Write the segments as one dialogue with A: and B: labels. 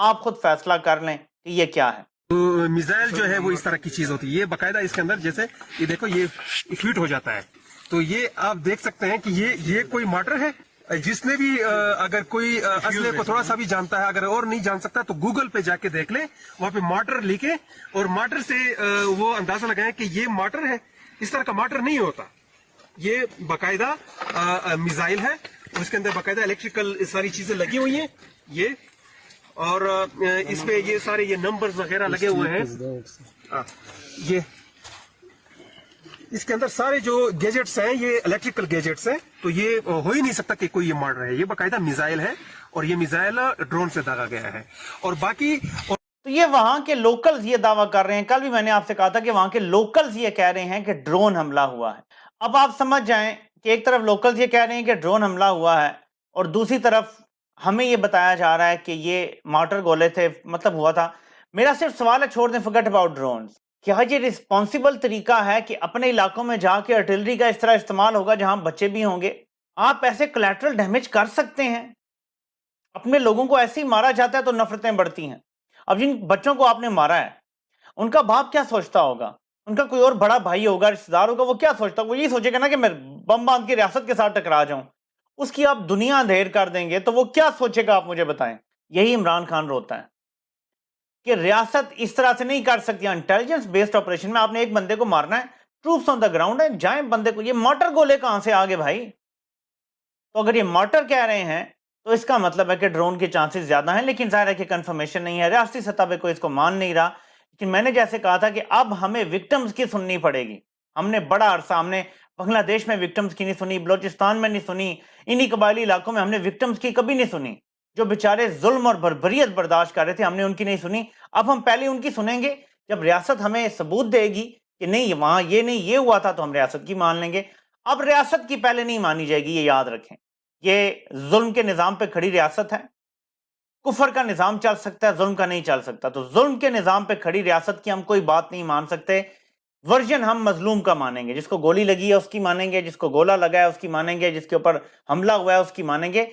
A: آپ خود فیصلہ کر لیں کہ یہ کیا ہے.
B: میزائل جو ہے وہ اس طرح کی چیز ہوتی ہے. یہ باقاعدہ اس کے اندر جیسے یہ دیکھو یہ فیٹ ہو جاتا ہے. تو یہ آپ دیکھ سکتے ہیں کہ یہ کوئی مارٹر ہے. جس نے بھی اگر کوئی اسلحے کو تھوڑا سا بھی جانتا ہے, اگر اور نہیں جان سکتا تو گوگل پہ جا کے دیکھ لیں, وہاں پہ مارٹر لکھے اور مارٹر سے وہ اندازہ لگائیں کہ یہ مارٹر ہے. اس طرح کا مارٹر نہیں ہوتا, یہ باقاعدہ میزائل ہے. اس کے اندر باقاعدہ الیکٹریکل ساری چیزیں لگی ہوئی ہیں یہ, اور اس پہ یہ سارے یہ نمبرز وغیرہ لگے ہوئے ہیں. یہ اس کے اندر سارے جو گیجٹس ہیں یہ الیکٹریکل گیجٹس ہیں. تو یہ ہو ہی نہیں سکتا کہ کوئی یہ مارٹر ہے. یہ باقاعدہ میزائل ہے اور یہ میزائل ڈرون سے داغا گیا ہے. اور باقی
A: تو یہ وہاں کے لوکلز یہ دعویٰ کر رہے ہیں. کل بھی میں نے آپ سے کہا تھا کہ وہاں کے لوکلز یہ کہہ رہے ہیں کہ ڈرون حملہ ہوا ہے. اب آپ سمجھ جائیں کہ ایک طرف لوکلز یہ کہہ رہے ہیں کہ ڈرون حملہ ہوا ہے, اور دوسری طرف ہمیں یہ بتایا جا رہا ہے کہ یہ مارٹر گولے تھے, مطلب ہوا تھا. میرا صرف سوال ہے, چھوڑ دیں, forget about drones. کیا یہ رسپانسیبل طریقہ ہے کہ اپنے علاقوں میں جا کے آرٹلری کا اس طرح استعمال ہوگا جہاں بچے بھی ہوں گے؟ آپ ایسے کولیٹرل ڈیمیج کر سکتے ہیں؟ اپنے لوگوں کو ایسے ہی مارا جاتا ہے تو نفرتیں بڑھتی ہیں. اب جن بچوں کو آپ نے مارا ہے ان کا باپ کیا سوچتا ہوگا؟ ان کا کوئی اور بڑا بھائی ہوگا, رشتہ دار ہوگا, وہ کیا سوچتا ہوگا؟ وہ یہ سوچے گا نا کہ میں بم باندھ کے ریاست کے ساتھ ٹکرا جاؤں. اس کی آپ دنیا اندھیر کر دیں گے تو وہ کیا سوچے گا, آپ مجھے بتائیں. یہی عمران خان روتا ہے کہ ریاست اس طرح سے نہیں کر سکتی. انٹیلیجنس بیسڈ آپریشن میں آپ نے ایک بندے کو مارنا ہے, ٹروپس آن دا گراؤنڈ ہے, جائیں بندے کو. یہ مارٹر گولے کہاں سے آگے بھائی؟ تو اگر یہ مارٹر کہہ رہے ہیں تو اس کا مطلب ہے کہ ڈرون کے چانسز زیادہ ہیں, لیکن ظاہر ہے کہ کنفرمیشن نہیں ہے. ریاستی سطح پہ کوئی اس کو مان نہیں رہا. لیکن میں نے جیسے کہا تھا کہ اب ہمیں وکٹمز کی سننی پڑے گی. ہم نے بڑا عرصہ ہم نے بنگلہ دیش میں وکٹمز کی نہیں سنی, بلوچستان میں نہیں سنی, انہی قبائلی علاقوں میں ہم نے وکٹمز کی کبھی نہیں سنی. جو بیچارے ظلم اور بربریت برداشت کر رہے تھے, ہم نے ان کی نہیں سنی. اب ہم پہلے ان کی سنیں گے. جب ریاست ہمیں ثبوت دے گی کہ نہیں وہاں یہ نہیں یہ ہوا تھا تو ہم ریاست کی مان لیں گے. اب ریاست کی پہلے نہیں مانی جائے گی, یہ یاد رکھیں. یہ ظلم کے نظام پہ کھڑی ریاست ہے. کفر کا نظام چل سکتا ہے, ظلم کا نہیں چل سکتا. تو ظلم کے نظام پہ کھڑی ریاست کی ہم کوئی بات نہیں مان سکتے. ورژن ہم مظلوم کا مانیں گے. جس کو گولی لگی ہے اس کی مانیں گے, جس کو گولا لگا ہے اس کی مانیں گے, جس کے اوپر حملہ ہوا ہے اس کی مانیں گے,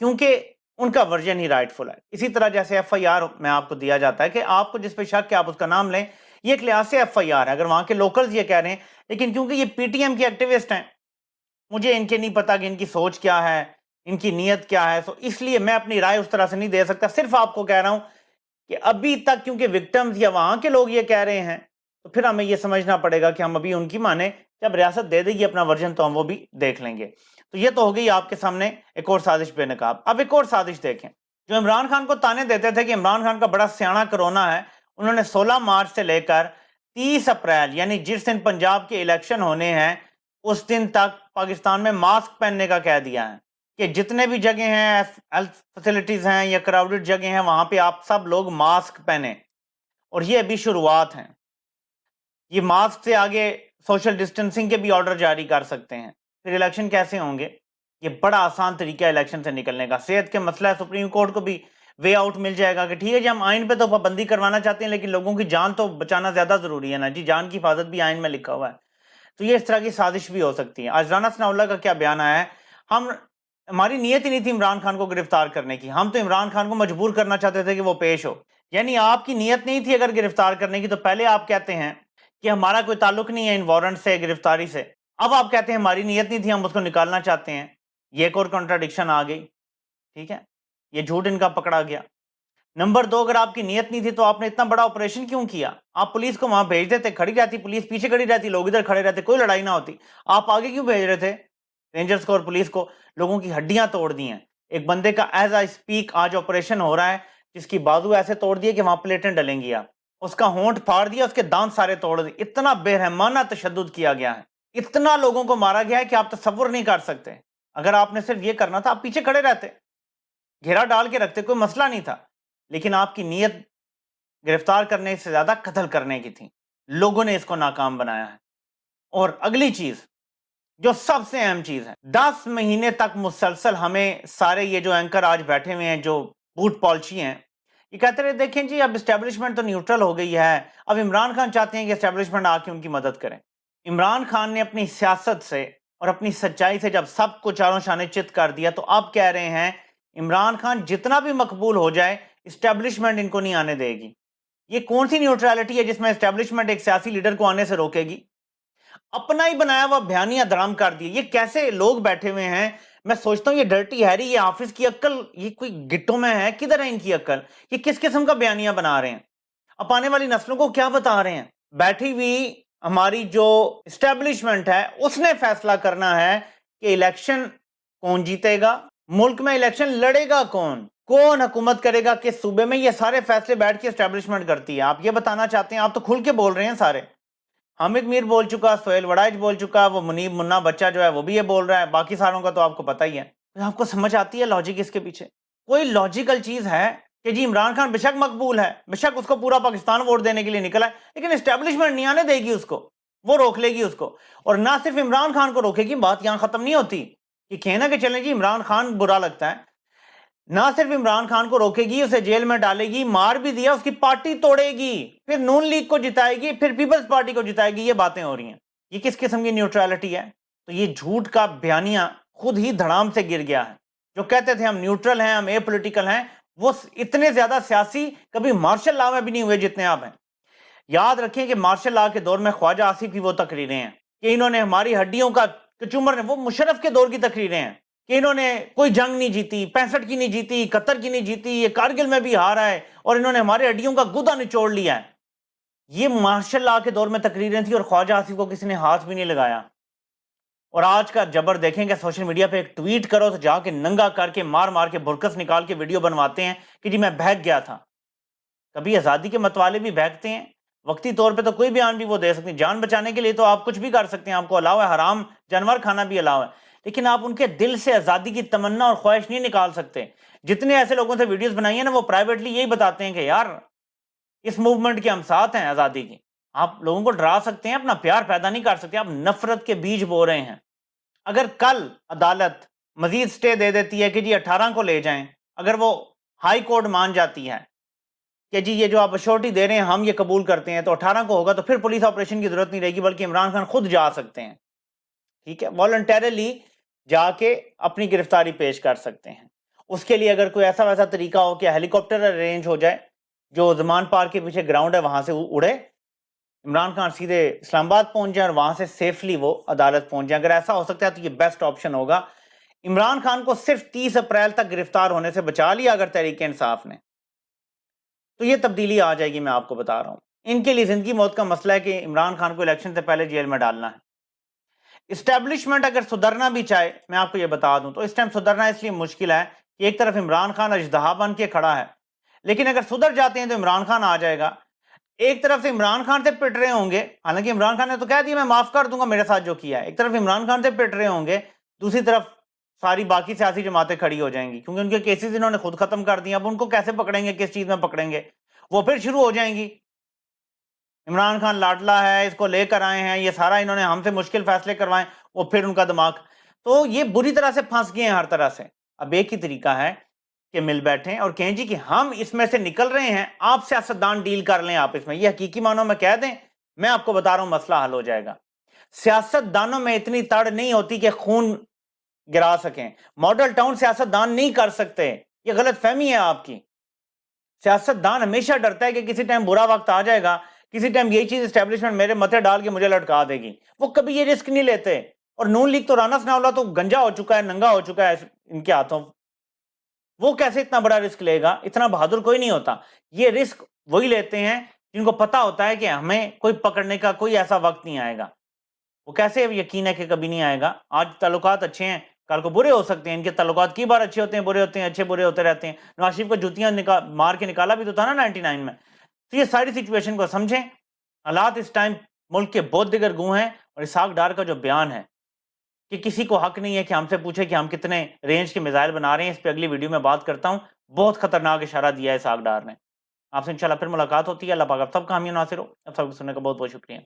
A: کیونکہ ان کا ورژن ہی رائٹ فل ہے. اسی طرح جیسے ایف آئی آر میں آپ کو دیا جاتا ہے کہ آپ کو جس پہ شک ہے آپ اس کا نام لیں, یہ ایک لحاظ سے ایف آئی آر ہے اگر وہاں کے لوکلز یہ کہہ رہے ہیں. لیکن کیونکہ یہ پی ٹی ایم کے ایکٹیوسٹ ہیں, مجھے ان کے نہیں پتا کہ ان کی سوچ کیا ہے, ان کی نیت کیا ہے, سو اس لیے میں اپنی رائے اس طرح سے نہیں دے سکتا. صرف آپ کو کہہ رہا ہوں کہ ابھی تک کیونکہ وکٹمز یا وہاں کے لوگ یہ کہہ رہے ہیں تو پھر ہمیں یہ سمجھنا پڑے گا کہ ہم ابھی ان کی مانیں. جب ریاست دے دے گی اپنا ورژن تو ہم وہ بھی دیکھ لیں گے. تو یہ تو ہو گئی آپ کے سامنے ایک اور سازش بے نقاب. اب ایک اور سازش دیکھیں. جو عمران خان کو تانے دیتے تھے کہ عمران خان کا بڑا سیاںا کرونا ہے, انہوں نے 16 مارچ سے لے کر 30 اپریل یعنی جس دن پنجاب کے الیکشن ہونے ہیں اس دن تک پاکستان میں ماسک پہننے کا کہہ دیا ہے کہ جتنے بھی جگہ ہیں, ہیلتھ فیسلٹیز ہیں یا کراؤڈڈ جگہ ہیں, وہاں پہ آپ سب لوگ ماسک پہنیں. اور یہ ابھی شروعات ہیں. یہ ماسک سے آگے سوشل ڈسٹنسنگ کے بھی آرڈر جاری کر سکتے ہیں. پھر الیکشن کیسے ہوں گے؟ یہ بڑا آسان طریقہ ہے الیکشن سے نکلنے کا. صحت کے مسئلہ ہے, سپریم کورٹ کو بھی وے آؤٹ مل جائے گا کہ ٹھیک ہے جی ہم آئین پہ تو پابندی کروانا چاہتے ہیں لیکن لوگوں کی جان تو بچانا زیادہ ضروری ہے نا جی, جان کی حفاظت بھی آئین میں لکھا ہوا ہے. تو یہ اس طرح کی سازش بھی ہو سکتی ہے. آج رانا ثناء اللہ کا کیا بیان آیا ہے, ہماری نیت ہی نہیں تھی عمران خان کو گرفتار کرنے کی, ہم تو عمران خان کو مجبور کرنا چاہتے تھے کہ وہ پیش ہو. یعنی آپ کی نیت نہیں تھی اگر گرفتار کرنے کی تو پہلے آپ کہتے ہیں کہ ہمارا کوئی تعلق نہیں ہے ان وارنٹ سے, گرفتاری سے. اب آپ کہتے ہیں ہماری نیت نہیں تھی, ہم اس کو نکالنا چاہتے ہیں. یہ ایک اور کنٹراڈکشن آ گئی. ٹھیک ہے, یہ جھوٹ ان کا پکڑا گیا. نمبر 2, اگر آپ کی نیت نہیں تھی تو آپ نے اتنا بڑا آپریشن کیوں کیا؟ آپ پولیس کو وہاں بھیج دیتے, کھڑی رہتی پولیس, پیچھے کھڑی رہتی, لوگ ادھر کھڑے رہتے, کوئی لڑائی نہ ہوتی. آپ آگے کیوں بھیج رہے تھے رینجرز کو اور پولیس کو؟ لوگوں کی ہڈیاں توڑ دی ہیں. ایک بندے کا ایز آئی اسپیک آج آپریشن ہو رہا ہے جس کی بازو ایسے توڑ دیے کہ وہاں پلیٹیں ڈلیں گی. آپ اس کا ہونٹ پھاڑ دیا, اس کے دانت سارے توڑ دیے. اتنا بے رحمانہ تشدد کیا گیا ہے, اتنا لوگوں کو مارا گیا ہے کہ آپ تصور نہیں کر سکتے. اگر آپ نے صرف یہ کرنا تھا آپ پیچھے کھڑے رہتے, گھیرا ڈال کے رکھتے, کوئی مسئلہ نہیں تھا. لیکن آپ کی نیت گرفتار کرنے سے زیادہ قتل کرنے کی تھی. لوگوں نے اس کو ناکام بنایا ہے. اور اگلی چیز جو سب سے اہم چیز ہے, 10 مہینے تک مسلسل ہمیں سارے یہ جو اینکر آج بیٹھے ہوئے ہیں جو بوٹ پالچی ہیں, یہ کہتے رہے دیکھیں جی اب اسٹیبلشمنٹ تو نیوٹرل ہو گئی ہے, اب عمران خان چاہتے ہیں کہ اسٹیبلشمنٹ آ کے ان کی مدد کریں. عمران خان نے اپنی سیاست سے اور اپنی سچائی سے جب سب کو چاروں شانے چت کر دیا تو اب کہہ رہے ہیں عمران خان جتنا بھی مقبول ہو جائے اسٹیبلشمنٹ ان کو نہیں آنے دے گی. یہ کون سی نیوٹرلٹی ہے جس میں اسٹیبلشمنٹ ایک سیاسی لیڈر کو آنے سے روکے گی؟ اپنا ہی بنایا ہوا بیانیہ درام کر دیے. یہ کیسے لوگ بیٹھے ہوئے ہیں؟ میں سوچتا ہوں یہ ڈرٹی ہیری، یہ حافظ کی عقل یہ کوئی گٹوں میں ہے؟ کدھر ہے ان کی عقل؟ یہ کس قسم کا بیانیہ بنا رہے ہیں؟ اب آنے والی نسلوں کو کیا بتا رہے ہیں؟ بیٹھی ہوئی ہماری جو اسٹیبلشمنٹ ہے اس نے فیصلہ کرنا ہے کہ الیکشن کون جیتے گا، ملک میں الیکشن لڑے گا کون حکومت کرے گا کس صوبے میں. یہ سارے فیصلے بیٹھ کے اسٹیبلشمنٹ کرتی ہے. آپ یہ بتانا چاہتے ہیں؟ آپ تو کھل کے بول رہے ہیں سارے. حامد میر بول چکا، سہیل وڑائچ بول چکا، وہ منیب منا بچہ جو ہے وہ بھی یہ بول رہا ہے، باقی ساروں کا تو آپ کو پتہ ہی ہے. آپ کو سمجھ آتی ہے لاجک اس کے پیچھے؟ کوئی لاجیکل چیز ہے کہ جی عمران خان بے شک مقبول ہے، بے شک اس کو پورا پاکستان ووٹ دینے کے لیے نکلا ہے، لیکن اسٹیبلشمنٹ نہیں آنے دے گی اس کو، وہ روک لے گی اس کو. اور نہ صرف عمران خان کو روکے گی، بات یہاں ختم نہیں ہوتی کہ کہنا کہ چلیں جی عمران خان برا لگتا ہے. نہ صرف عمران خان کو روکے گی، اسے جیل میں ڈالے گی، مار بھی دیا اس کی پارٹی توڑے گی، پھر نون لیگ کو جتائے گی، پھر پیپلز پارٹی کو جتائے گی. یہ باتیں ہو رہی ہیں. یہ کس قسم کی نیوٹرلٹی ہے؟ تو یہ جھوٹ کا بیانیہ خود ہی دھڑام سے گر گیا ہے. جو کہتے تھے ہم نیوٹرل ہیں، ہم اے پولیٹیکل ہیں، وہ اتنے زیادہ سیاسی کبھی مارشل لا میں بھی نہیں ہوئے جتنے آپ ہیں. یاد رکھیں کہ مارشل لا کے دور میں خواجہ آصف کی وہ تقریریں ہیں کہ انہوں نے ہماری ہڈیوں کا کچومر نے، وہ مشرف کے دور کی تقریریں ہیں کہ انہوں نے کوئی جنگ نہیں جیتی، 65 کی نہیں جیتی، 71 کی نہیں جیتی، یہ کارگل میں بھی ہارا ہے اور انہوں نے ہماری ہڈیوں کا گدا نچوڑ لیا ہے. یہ مارشل لا کے دور میں تقریریں تھیں اور خواجہ آصف کو کسی نے ہاتھ بھی نہیں لگایا. اور آج کا جبر دیکھیں کہ سوشل میڈیا پہ ایک ٹویٹ کرو تو جا کے ننگا کر کے مار کے برکس نکال کے ویڈیو بنواتے ہیں کہ جی میں بہک گیا تھا. کبھی آزادی کے متوالے بھی بہکتے ہیں، وقتی طور پہ تو کوئی بیان بھی وہ دے سکتے ہیں، جان بچانے کے لیے تو آپ کچھ بھی کر سکتے ہیں، آپ کو الاؤ ہے، حرام جانور کھانا بھی الاؤ ہے، لیکن آپ ان کے دل سے آزادی کی تمنا اور خواہش نہیں نکال سکتے. جتنے ایسے لوگوں سے ویڈیوز بنائی ہیں نا، وہ پرائیویٹلی یہی بتاتے ہیں کہ یار اس موومنٹ کے ہم ساتھ ہیں آزادی کی. آپ لوگوں کو ڈرا سکتے ہیں، اپنا پیار پیدا نہیں کر سکتے. آپ نفرت کے بیج بو رہے ہیں. اگر کل عدالت مزید سٹے دے دیتی ہے کہ جی 18 کو لے جائیں، اگر وہ ہائی کورٹ مان جاتی ہے کہ جی یہ جو آپ اشورٹی دے رہے ہیں ہم یہ قبول کرتے ہیں، تو 18 کو ہوگا، تو پھر پولیس آپریشن کی ضرورت نہیں رہے گی، بلکہ عمران خان خود جا سکتے ہیں. ٹھیک ہے، والنٹیرلی جا کے اپنی گرفتاری پیش کر سکتے ہیں. اس کے لیے اگر کوئی ایسا ویسا طریقہ ہو کہ ہیلی کاپٹر ارینج ہو جائے جو زمان پارک کے پیچھے گراؤنڈ ہے وہاں سے اڑے، عمران خان سیدھے اسلام آباد پہنچ جائیں اور وہاں سے سیفلی وہ عدالت پہنچ جائیں. اگر ایسا ہو سکتا ہے تو یہ بیسٹ آپشن ہوگا. عمران خان کو صرف 30 اپریل تک گرفتار ہونے سے بچا لیا اگر تحریک انصاف نے، تو یہ تبدیلی آ جائے گی. میں آپ کو بتا رہا ہوں ان کے لیے زندگی موت کا مسئلہ ہے کہ عمران خان کو الیکشن سے پہلے جیل میں ڈالنا ہے. اسٹیبلشمنٹ اگر سدھرنا بھی چاہے، میں آپ کو یہ بتا دوں تو اس ٹائم سدھرنا اس لیے مشکل ہے کہ ایک طرف عمران خان اژدہا بن کے کھڑا ہے، لیکن اگر سدھر جاتے ہیں تو عمران خان آ جائے گا. ایک طرف سے عمران خان سے پٹ رہے ہوں گے، حالانکہ عمران خان نے تو کہہ دیا میں معاف کر دوں گا میرے ساتھ جو کیا ہے. ایک طرف عمران خان سے پٹ رہے ہوں گے، دوسری طرف ساری باقی سیاسی جماعتیں کھڑی ہو جائیں گی کیونکہ ان کے کیسز انہوں نے خود ختم کر دیا. اب ان کو کیسے پکڑیں گے، کس چیز میں پکڑیں گے؟ وہ پھر شروع ہو جائیں گی عمران خان لاڈلا ہے، اس کو لے کر آئے ہیں، یہ سارا انہوں نے ہم سے مشکل فیصلے کروائے. وہ پھر ان کا دماغ، تو یہ بری طرح سے پھنس گئے ہیں ہر طرح سے. اب ایک ہی طریقہ ہے کہ مل بیٹھیں اور کہیں جی کہ ہم اس میں سے نکل رہے ہیں، آپ سیاستدان ڈیل کر لیں آپس میں. یہ حقیقی معنوں میں کہہ دیں، میں آپ کو بتا رہا ہوں مسئلہ حل ہو جائے گا. سیاستدانوں میں اتنی تڑ نہیں ہوتی کہ خون گرا سکیں. ماڈل ٹاؤن سیاستدان نہیں کر سکتے، یہ غلط فہمی ہے آپ کی. سیاستدان ہمیشہ ڈرتا ہے کہ کسی ٹائم برا وقت آ جائے گا، کسی ٹائم یہی چیز اسٹیبلشمنٹ میرے متھے ڈال کے مجھے لٹکا دے گی. وہ کبھی یہ رسک نہیں لیتے. اور نون لیگ تو رانا ثناءاللہ تو گنجا ہو چکا ہے، ننگا ہو چکا ہے ان کے ہاتھوں. وہ کیسے اتنا بڑا رسک لے گا؟ اتنا بہادر کوئی نہیں ہوتا. یہ رسک وہی لیتے ہیں جن کو پتا ہوتا ہے کہ ہمیں کوئی پکڑنے کا کوئی ایسا وقت نہیں آئے گا. وہ کیسے یقین ہے کہ کبھی نہیں آئے گا؟ آج تعلقات اچھے ہیں، کل کو برے ہو سکتے ہیں. ان کے تعلقات کی بار اچھے ہوتے ہیں، برے ہوتے ہیں، اچھے برے ہوتے رہتے ہیں. نواز شریف کو جوتیاں مار کے نکالا بھی تو تھا نا 99 میں. تو یہ ساری سچویشن کو سمجھیں. حالات اس ٹائم ملک کے بہت دیگر گوں ہیں. اور اسحاق ڈار کا جو بیان ہے کہ کسی کو حق نہیں ہے کہ ہم سے پوچھے کہ ہم کتنے رینج کے میزائل بنا رہے ہیں، اس پہ اگلی ویڈیو میں بات کرتا ہوں. بہت خطرناک اشارہ دیا ہے اسحاق ڈار نے. آپ سے انشاءاللہ پھر ملاقات ہوتی ہے. اللہ پاک آپ سب کا حامی و ناصر ہو. آپ سب کو سننے کا بہت بہت شکریہ.